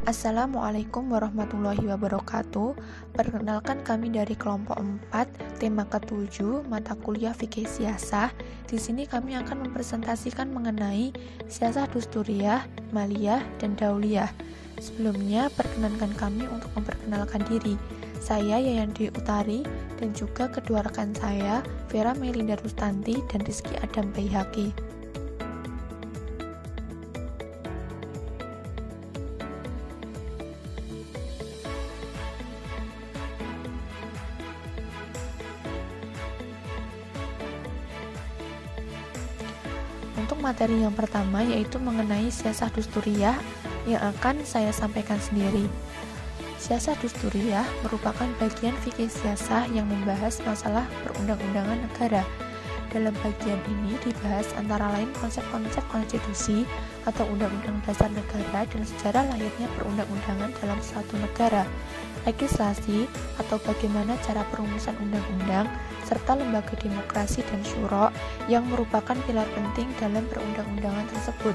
Assalamualaikum warahmatullahi wabarakatuh. Perkenalkan kami dari kelompok 4, tema ke-7, mata kuliah Fikih Siyasah. Di sini kami akan mempresentasikan mengenai Siyasah Dusturiyah, Maliyah, dan Dauliyah. Sebelumnya, perkenankan kami untuk memperkenalkan diri. Saya Yayan Dwi Utari dan juga kedua rekan saya, Vera Melinda Rustanti dan Rizky Adam Baihaqi. Untuk materi yang pertama yaitu mengenai Siyasah Dusturiyah yang akan saya sampaikan sendiri. Siyasah Dusturiyah merupakan bagian fikih siyasah yang membahas masalah perundang-undangan negara. Dalam bagian ini dibahas antara lain konsep-konsep konstitusi atau undang-undang dasar negara dan sejarah lahirnya perundang-undangan dalam suatu negara, legislasi atau bagaimana cara perumusan undang-undang, serta lembaga demokrasi dan syuro yang merupakan pilar penting dalam perundang-undangan tersebut.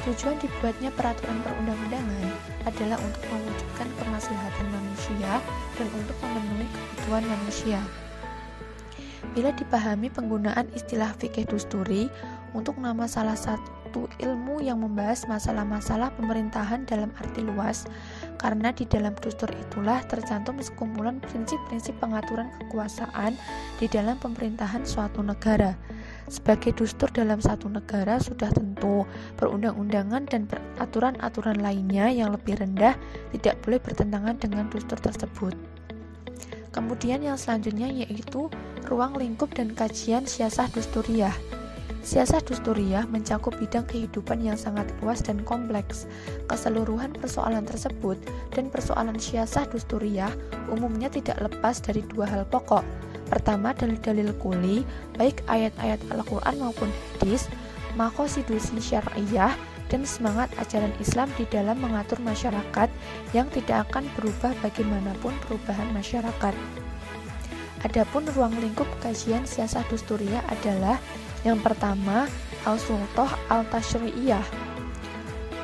Tujuan dibuatnya peraturan perundang-undangan adalah untuk mewujudkan kemaslahatan manusia dan untuk memenuhi kebutuhan manusia. Bila dipahami penggunaan istilah fikih dusturi untuk nama salah satu ilmu yang membahas masalah-masalah pemerintahan dalam arti luas, karena di dalam dustur itulah tercantum sekumpulan prinsip-prinsip pengaturan kekuasaan di dalam pemerintahan suatu negara. Sebagai dustur dalam satu negara sudah tentu perundang-undangan dan peraturan-aturan lainnya yang lebih rendah tidak boleh bertentangan dengan dustur tersebut. Kemudian yang selanjutnya yaitu ruang lingkup dan kajian Siyasah Dusturiyah. Siyasah Dusturiyah mencakup bidang kehidupan yang sangat luas dan kompleks. Keseluruhan persoalan tersebut dan persoalan Siyasah Dusturiyah umumnya tidak lepas dari dua hal pokok. Pertama, dalil-dalil kuli, baik ayat-ayat Al-Quran maupun hadis, maqasidus syar'iyah, dan semangat ajaran Islam di dalam mengatur masyarakat yang tidak akan berubah bagaimanapun perubahan masyarakat. Adapun ruang lingkup kajian Siyasah Dusturiyah adalah yang pertama, Al-Sulthah Al-Tasyri'iyah.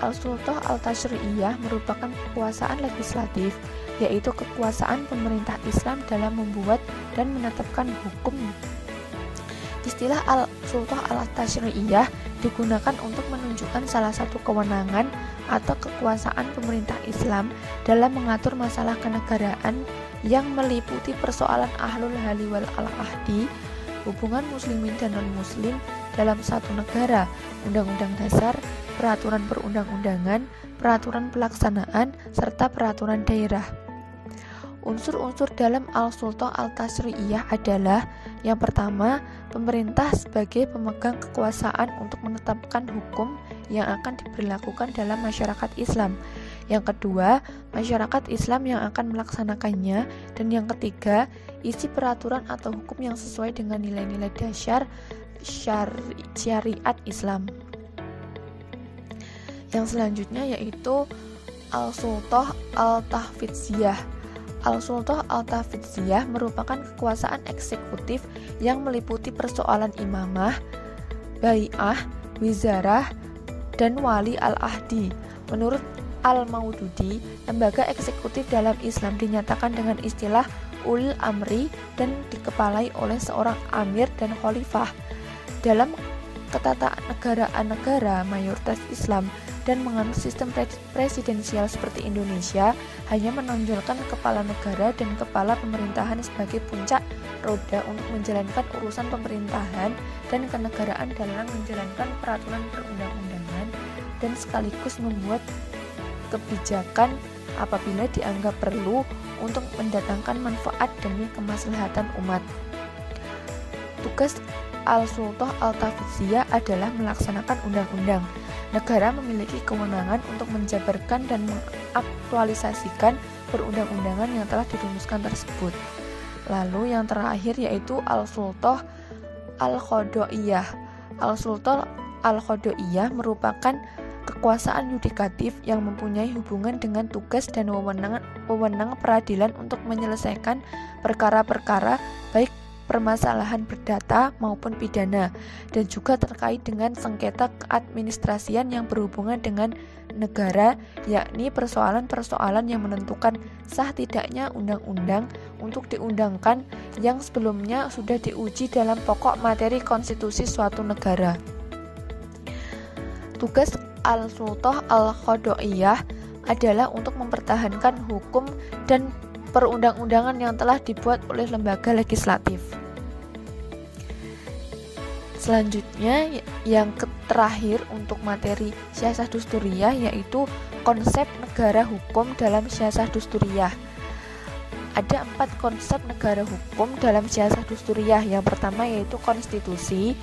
Al-Sulthah Al-Tasyri'iyah merupakan kekuasaan legislatif, yaitu kekuasaan pemerintah Islam dalam membuat dan menetapkan hukum. Istilah Al-Sulthah Al-Tasyri'iyah digunakan untuk menunjukkan salah satu kewenangan atau kekuasaan pemerintah Islam dalam mengatur masalah kenegaraan yang meliputi persoalan ahlul hali wal ahdi, hubungan muslimin dan non-muslim dalam satu negara, undang-undang dasar, peraturan perundang-undangan, peraturan pelaksanaan, serta peraturan daerah. Unsur-unsur dalam Al-Sulthah Al-Tasyri'iyah adalah yang pertama, pemerintah sebagai pemegang kekuasaan untuk menetapkan hukum yang akan diberlakukan dalam masyarakat Islam. Yang kedua, masyarakat Islam yang akan melaksanakannya. Dan yang ketiga, isi peraturan atau hukum yang sesuai dengan nilai-nilai dasar syariat Islam. Yang selanjutnya yaitu Al-Sulthah Al-Tahfidziyah. Al-Sulthah Al-Tahfidziyah merupakan kekuasaan eksekutif yang meliputi persoalan imamah, bai'ah, wizarah, dan wali al-ahdi. Menurut Al-Maududi, lembaga eksekutif dalam Islam dinyatakan dengan istilah ulil amri dan dikepalai oleh seorang amir dan khalifah. Dalam ketatanegaraan negara mayoritas Islam dan menganut sistem presidensial seperti Indonesia, hanya menonjolkan kepala negara dan kepala pemerintahan sebagai puncak roda untuk menjalankan urusan pemerintahan dan kenegaraan dalam menjalankan peraturan perundang-undangan dan sekaligus membuat kebijakan apabila dianggap perlu untuk mendatangkan manfaat demi kemaslahatan umat. Tugas Al-Sulthah Al-Tahfidziyah adalah melaksanakan undang-undang. Negara memiliki kewenangan untuk menjabarkan dan mengaktualisasikan perundang-undangan yang telah dirumuskan tersebut. Lalu yang terakhir yaitu Al-Sulthah Al-Qada'iyah. Al-Sulthah Al-Qada'iyah merupakan kekuasaan yudikatif yang mempunyai hubungan dengan tugas dan wewenang peradilan untuk menyelesaikan perkara-perkara baik permasalahan perdata maupun pidana, dan juga terkait dengan sengketa keadministrasian yang berhubungan dengan negara, yakni persoalan-persoalan yang menentukan sah tidaknya undang-undang untuk diundangkan yang sebelumnya sudah diuji dalam pokok materi konstitusi suatu negara. Tugas al-sultah al-qada'iyah adalah untuk mempertahankan hukum dan perundang-undangan yang telah dibuat oleh lembaga legislatif. Selanjutnya, yang terakhir untuk materi Siyasah Dusturiyah yaitu konsep negara hukum dalam Siyasah Dusturiyah. Ada 4 konsep negara hukum dalam Siyasah Dusturiyah. Yang pertama yaitu konstitusi.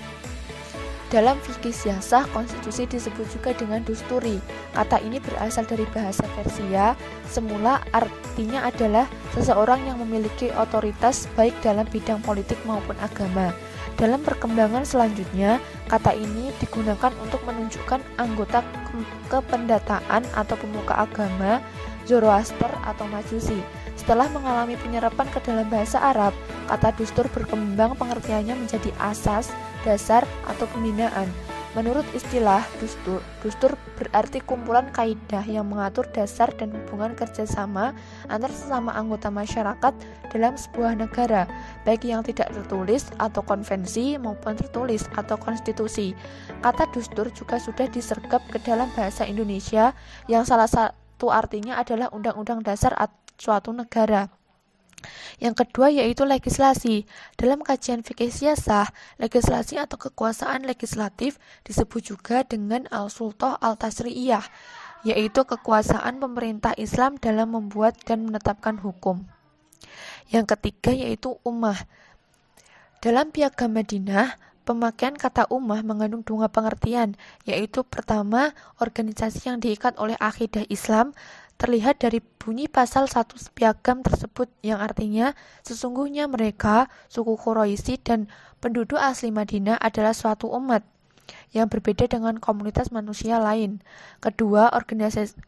Dalam fikih siyasah, konstitusi disebut juga dengan dusturi. Kata ini berasal dari bahasa Persia. Semula artinya adalah seseorang yang memiliki otoritas baik dalam bidang politik maupun agama. Dalam perkembangan selanjutnya, kata ini digunakan untuk menunjukkan anggota kependataan atau pemuka agama Zoroaster atau Majusi. Setelah mengalami penyerapan ke dalam bahasa Arab, kata dustur berkembang pengertiannya menjadi asas, dasar, atau pembinaan. Menurut istilah dustur berarti kumpulan kaidah yang mengatur dasar dan hubungan kerjasama antar sesama anggota masyarakat dalam sebuah negara, baik yang tidak tertulis atau konvensi maupun tertulis atau konstitusi. Kata dustur juga sudah disergap ke dalam bahasa Indonesia yang salah satu artinya adalah undang-undang dasar suatu negara. Yang kedua yaitu legislasi. Dalam kajian fikih siyasah, legislasi atau kekuasaan legislatif disebut juga dengan al-sultah al-tasri'iyah, yaitu kekuasaan pemerintah Islam dalam membuat dan menetapkan hukum. Yang ketiga yaitu ummah. Dalam Piagam Madinah, pemakaian kata ummah mengandung 2 pengertian, yaitu pertama, organisasi yang diikat oleh akidah Islam, terlihat dari bunyi pasal 1 piagam tersebut yang artinya sesungguhnya mereka, suku Quraisy dan penduduk asli Madinah adalah suatu umat yang berbeda dengan komunitas manusia lain. Kedua,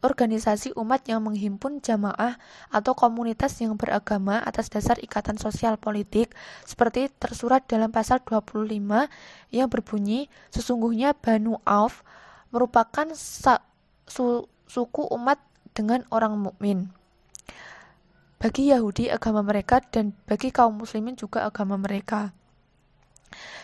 organisasi umat yang menghimpun jamaah atau komunitas yang beragama atas dasar ikatan sosial politik seperti tersurat dalam pasal 25 yang berbunyi sesungguhnya Banu Auf merupakan suku umat dengan orang mukmin. Bagi Yahudi agama mereka dan bagi kaum muslimin juga agama mereka.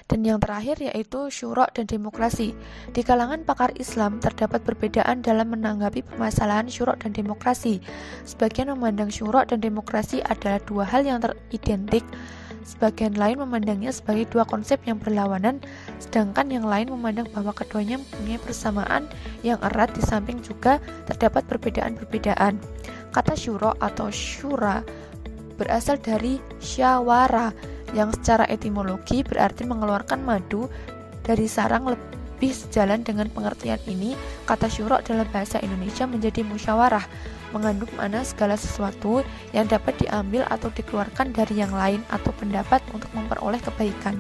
Dan yang terakhir yaitu syura dan demokrasi. Di kalangan pakar Islam terdapat perbedaan dalam menanggapi permasalahan syura dan demokrasi. Sebagian memandang syura dan demokrasi adalah 2 hal yang teridentik. Sebagian lain memandangnya sebagai 2 konsep yang berlawanan, sedangkan yang lain memandang bahwa keduanya mempunyai persamaan yang erat di samping juga terdapat perbedaan-perbedaan. Kata syura atau syura berasal dari syawara yang secara etimologi berarti mengeluarkan madu dari sarang. Lebih sejalan dengan pengertian ini, kata syura dalam bahasa Indonesia menjadi musyawarah, mengandung makna segala sesuatu yang dapat diambil atau dikeluarkan dari yang lain atau pendapat untuk memperoleh kebaikan.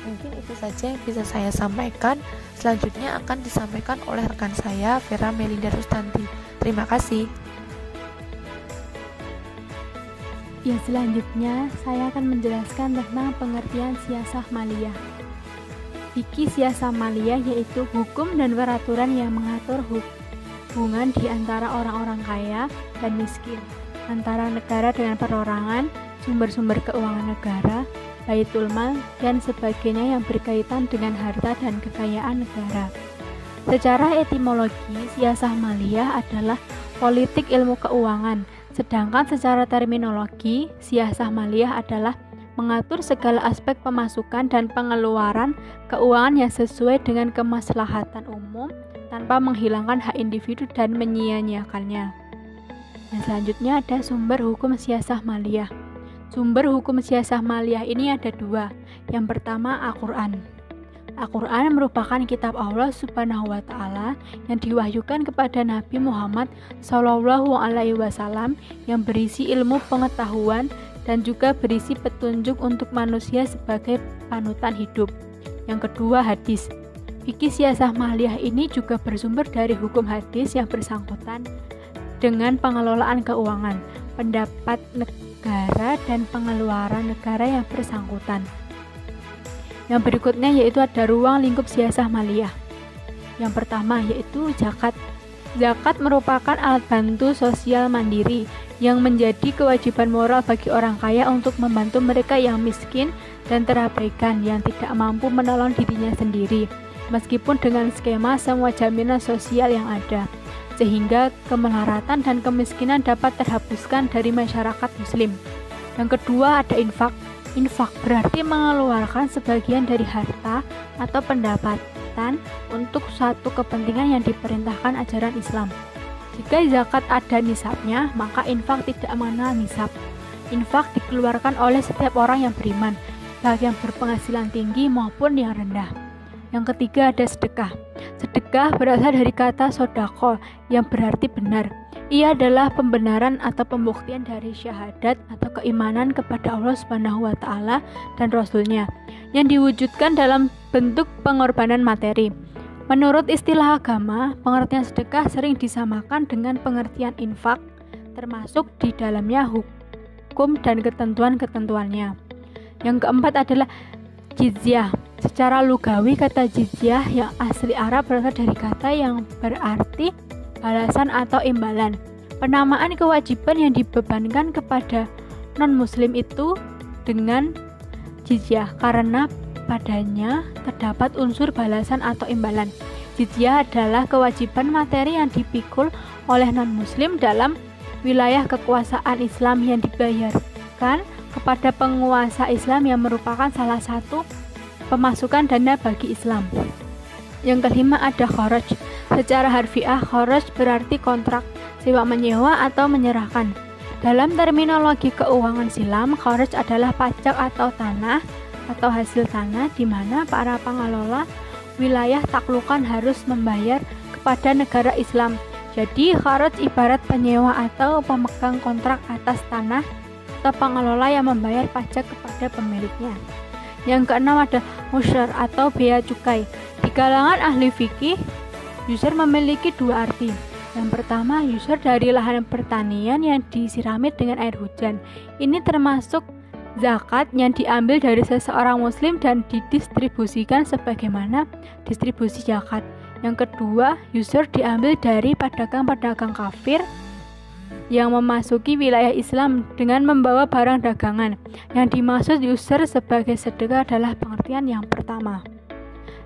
Mungkin itu saja yang bisa saya sampaikan. Selanjutnya akan disampaikan oleh rekan saya, Vera Melinda Rustanti. Terima kasih. Ya, selanjutnya saya akan menjelaskan tentang pengertian siyasah maliyah. Fikih siyasah maliyah yaitu hukum dan peraturan yang mengatur hubungan di antara orang-orang kaya dan miskin, antara negara dengan perorangan, sumber-sumber keuangan negara, baitul mal, dan sebagainya yang berkaitan dengan harta dan kekayaan negara. Secara etimologi, siyasah maliyah adalah politik ilmu keuangan, sedangkan secara terminologi, siyasah maliyah adalah mengatur segala aspek pemasukan dan pengeluaran keuangan yang sesuai dengan kemaslahatan umum tanpa menghilangkan hak individu dan menyia-nyiakannya. Dan selanjutnya ada sumber hukum siyasah maliyah. Sumber hukum siyasah maliyah ini ada 2. Yang pertama Al-Quran. Al-Quran merupakan kitab Allah Subhanahu wa Ta'ala yang diwahyukan kepada Nabi Muhammad SAW yang berisi ilmu pengetahuan dan juga berisi petunjuk untuk manusia sebagai panutan hidup. Yang kedua hadis. Fikih siyasah maliyah ini juga bersumber dari hukum hadis yang bersangkutan dengan pengelolaan keuangan, pendapat negara dan pengeluaran negara yang bersangkutan. Yang berikutnya yaitu ada ruang lingkup siyasah maliyah. Yang pertama yaitu zakat. Zakat merupakan alat bantu sosial mandiri yang menjadi kewajiban moral bagi orang kaya untuk membantu mereka yang miskin dan terabaikan yang tidak mampu menolong dirinya sendiri, meskipun dengan skema semua jaminan sosial yang ada, sehingga kemelaratan dan kemiskinan dapat terhapuskan dari masyarakat muslim. Yang kedua ada infak. Infak berarti mengeluarkan sebagian dari harta atau pendapatan untuk suatu kepentingan yang diperintahkan ajaran Islam. Jika zakat ada nisabnya, maka infak tidak mengenal nisab. Infak dikeluarkan oleh setiap orang yang beriman, baik yang berpenghasilan tinggi maupun yang rendah. Yang ketiga ada sedekah. Sedekah berasal dari kata sodako yang berarti benar. Ia adalah pembenaran atau pembuktian dari syahadat atau keimanan kepada Allah Subhanahu wa Ta'ala dan Rasul-Nya yang diwujudkan dalam bentuk pengorbanan materi. Menurut istilah agama, pengertian sedekah sering disamakan dengan pengertian infak, termasuk di dalamnya hukum dan ketentuan-ketentuannya. Yang keempat adalah jizyah. Secara lugawi, kata jizyah yang asli Arab berasal dari kata yang berarti balasan atau imbalan. Penamaan kewajiban yang dibebankan kepada non-muslim itu dengan jizyah karena padanya terdapat unsur balasan atau imbalan. Jizyah adalah kewajiban materi yang dipikul oleh non-muslim dalam wilayah kekuasaan Islam yang dibayarkan kepada penguasa Islam yang merupakan salah satu pemasukan dana bagi Islam. Yang kelima ada kharaj. Secara harfiah, kharaj berarti kontrak, sewa menyewa atau menyerahkan. Dalam terminologi keuangan Islam, kharaj adalah pajak atau tanah atau hasil tanah di mana para pengelola wilayah taklukan harus membayar kepada negara Islam. Jadi, kharaj ibarat penyewa atau pemegang kontrak atas tanah atau pengelola yang membayar pajak kepada pemiliknya. Yang keenam ada musyar atau bea cukai. Di kalangan ahli fikih, yusr memiliki dua arti. Yang pertama, yusr dari lahan pertanian yang disirami dengan air hujan. Ini termasuk zakat yang diambil dari seseorang muslim dan didistribusikan sebagaimana distribusi zakat. Yang kedua, yusr diambil dari pedagang-pedagang kafir yang memasuki wilayah Islam dengan membawa barang dagangan. Yang dimaksud yusr sebagai sedekah adalah pengertian yang pertama.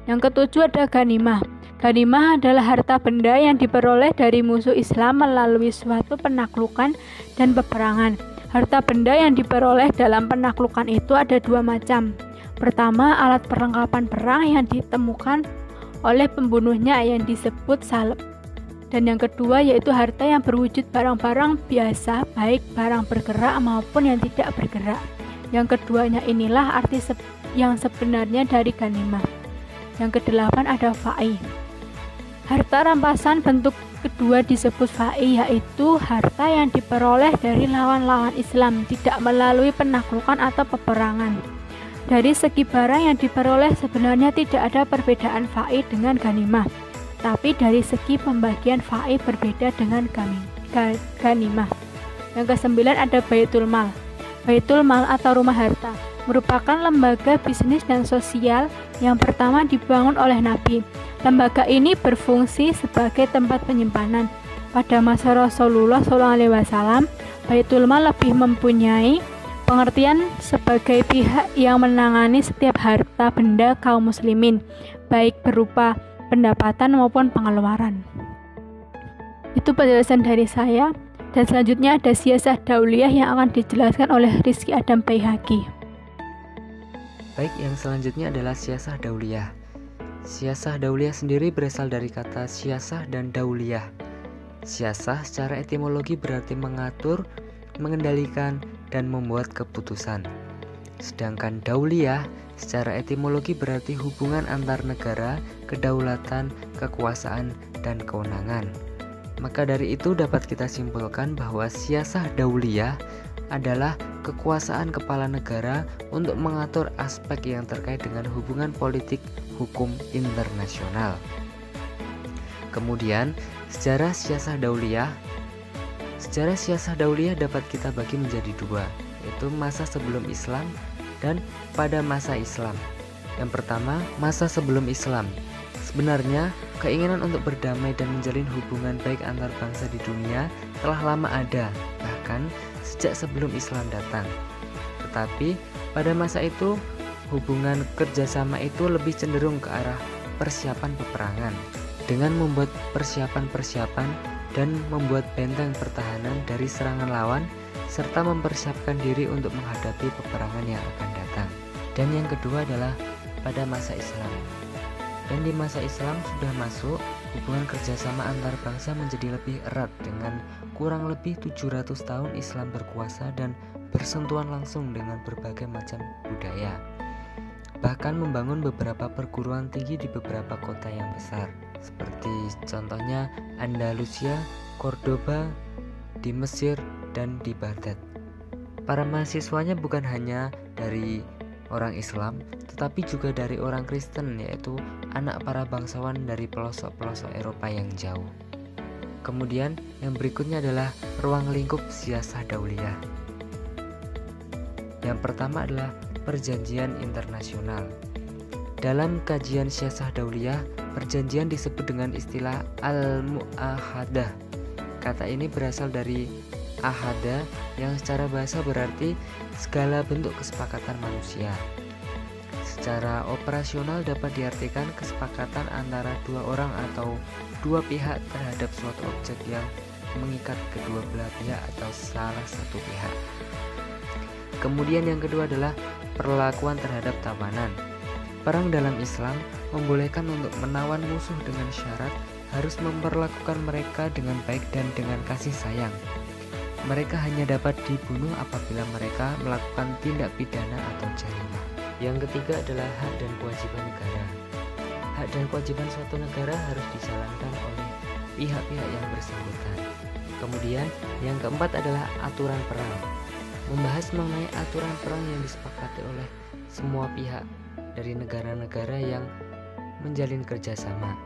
Yang ketujuh ada ghanimah. Ghanimah adalah harta benda yang diperoleh dari musuh Islam melalui suatu penaklukan dan peperangan. Harta benda yang diperoleh dalam penaklukan itu ada dua macam. Pertama, alat perlengkapan perang yang ditemukan oleh pembunuhnya yang disebut salib. Dan yang kedua yaitu harta yang berwujud barang-barang biasa, baik barang bergerak maupun yang tidak bergerak. Yang keduanya inilah arti yang sebenarnya dari ghanimah. Yang kedelapan ada fa'i. Harta rampasan bentuk kedua disebut fa'i, yaitu harta yang diperoleh dari lawan-lawan Islam, tidak melalui penaklukan atau peperangan. Dari segi barang yang diperoleh sebenarnya tidak ada perbedaan fa'i dengan ghanimah, tapi dari segi pembagian fa'i berbeda dengan ghanimah. Yang kesembilan ada baitul mal. Baitul mal atau rumah harta merupakan lembaga bisnis dan sosial yang pertama dibangun oleh Nabi. Lembaga ini berfungsi sebagai tempat penyimpanan. Pada masa Rasulullah SAW, Baitul Mal lebih mempunyai pengertian sebagai pihak yang menangani setiap harta benda kaum muslimin, baik berupa pendapatan maupun pengeluaran. Itu penjelasan dari saya, dan selanjutnya ada siasah dauliyah yang akan dijelaskan oleh Rizky Adam Baihaqi. Baik, yang selanjutnya adalah siasah dauliyah. Siasah dauliyah sendiri berasal dari kata siasah dan dauliyah. Siasah secara etimologi berarti mengatur, mengendalikan, dan membuat keputusan. Sedangkan dauliyah secara etimologi berarti hubungan antar negara, kedaulatan, kekuasaan, dan kewenangan. Maka dari itu dapat kita simpulkan bahwa siasah dauliyah adalah kekuasaan kepala negara untuk mengatur aspek yang terkait dengan hubungan politik hukum internasional. Kemudian, sejarah siasah dauliyah. Sejarah siasah dauliyah dapat kita bagi menjadi dua, yaitu masa sebelum Islam dan pada masa Islam. Yang pertama, masa sebelum Islam. Sebenarnya, keinginan untuk berdamai dan menjalin hubungan baik antar bangsa di dunia telah lama ada, bahkan sejak sebelum Islam datang. Tetapi, pada masa itu, hubungan kerjasama itu lebih cenderung ke arah persiapan peperangan, dengan membuat persiapan-persiapan dan membuat benteng pertahanan dari serangan lawan, serta mempersiapkan diri untuk menghadapi peperangan yang akan datang. Dan yang kedua adalah pada masa Islam. Dan di masa Islam sudah masuk, hubungan kerjasama antar bangsa menjadi lebih erat dengan kurang lebih 700 tahun Islam berkuasa dan bersentuhan langsung dengan berbagai macam budaya. Bahkan membangun beberapa perguruan tinggi di beberapa kota yang besar, seperti contohnya Andalusia, Cordoba, di Mesir, dan di Baghdad. Para mahasiswanya bukan hanya dari orang Islam, tetapi juga dari orang Kristen, yaitu anak para bangsawan dari pelosok-pelosok Eropa yang jauh. Kemudian yang berikutnya adalah ruang lingkup siasah dauliyah. Yang pertama adalah perjanjian internasional. Dalam kajian siasah dauliyah, perjanjian disebut dengan istilah al-mu'ahadah. Kata ini berasal dari ahada yang secara bahasa berarti segala bentuk kesepakatan manusia. Secara operasional dapat diartikan kesepakatan antara dua orang atau dua pihak terhadap suatu objek yang mengikat kedua belah pihak atau salah satu pihak. Kemudian yang kedua adalah perlakuan terhadap tawanan. Perang dalam Islam membolehkan untuk menawan musuh dengan syarat harus memperlakukan mereka dengan baik dan dengan kasih sayang. Mereka hanya dapat dibunuh apabila mereka melakukan tindak pidana atau jarimah. Yang ketiga adalah hak dan kewajiban negara. Hak dan kewajiban suatu negara harus dijalankan oleh pihak-pihak yang bersangkutan. Kemudian yang keempat adalah aturan perang. Membahas mengenai aturan perang yang disepakati oleh semua pihak dari negara-negara yang menjalin kerjasama.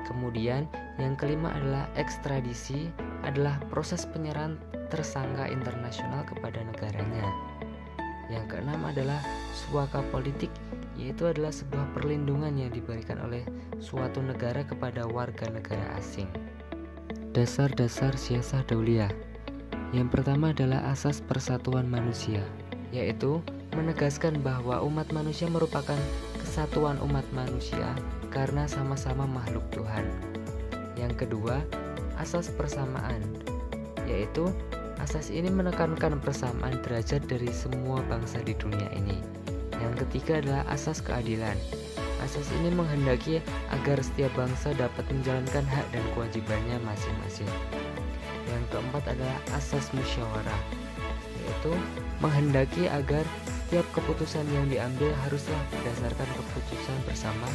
Kemudian yang kelima adalah ekstradisi, adalah proses penyerahan tersangka internasional kepada negaranya. Yang keenam adalah suaka politik, yaitu adalah sebuah perlindungan yang diberikan oleh suatu negara kepada warga negara asing. Dasar-dasar siasah dauliyah. Yang pertama adalah asas persatuan manusia, yaitu menegaskan bahwa umat manusia merupakan kesatuan umat manusia karena sama-sama makhluk Tuhan. Yang kedua, asas persamaan, yaitu asas ini menekankan persamaan derajat dari semua bangsa di dunia ini. Yang ketiga adalah asas keadilan. Asas ini menghendaki agar setiap bangsa dapat menjalankan hak dan kewajibannya masing-masing. Yang keempat adalah asas musyawarah, yaitu menghendaki agar setiap keputusan yang diambil haruslah berdasarkan keputusan bersama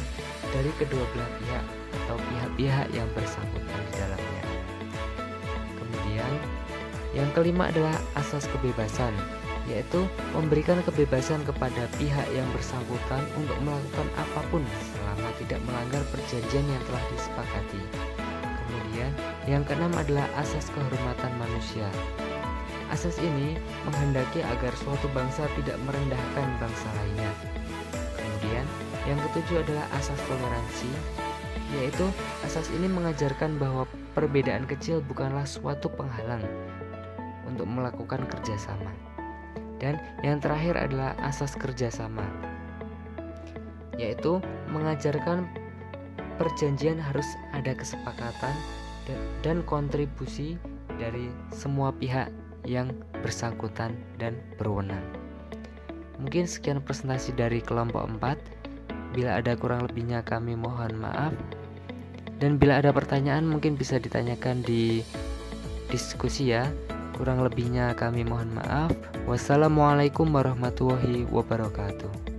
dari kedua belah pihak atau pihak-pihak yang bersangkutan di dalamnya. Kemudian yang kelima adalah asas kebebasan, yaitu memberikan kebebasan kepada pihak yang bersangkutan untuk melakukan apapun selama tidak melanggar perjanjian yang telah disepakati. Kemudian yang keenam adalah asas kehormatan manusia. Asas ini menghendaki agar suatu bangsa tidak merendahkan bangsa lainnya. Kemudian yang ketujuh adalah asas toleransi, yaitu asas ini mengajarkan bahwa perbedaan kecil bukanlah suatu penghalang untuk melakukan kerjasama. Dan yang terakhir adalah asas kerjasama, yaitu mengajarkan perjanjian harus ada kesepakatan dan kontribusi dari semua pihak yang bersangkutan dan berwenang. Mungkin sekian presentasi dari kelompok 4. Bila ada kurang lebihnya kami mohon maaf. Dan bila ada pertanyaan mungkin bisa ditanyakan di diskusi ya. Kurang lebihnya kami mohon maaf. Wassalamualaikum warahmatullahi wabarakatuh.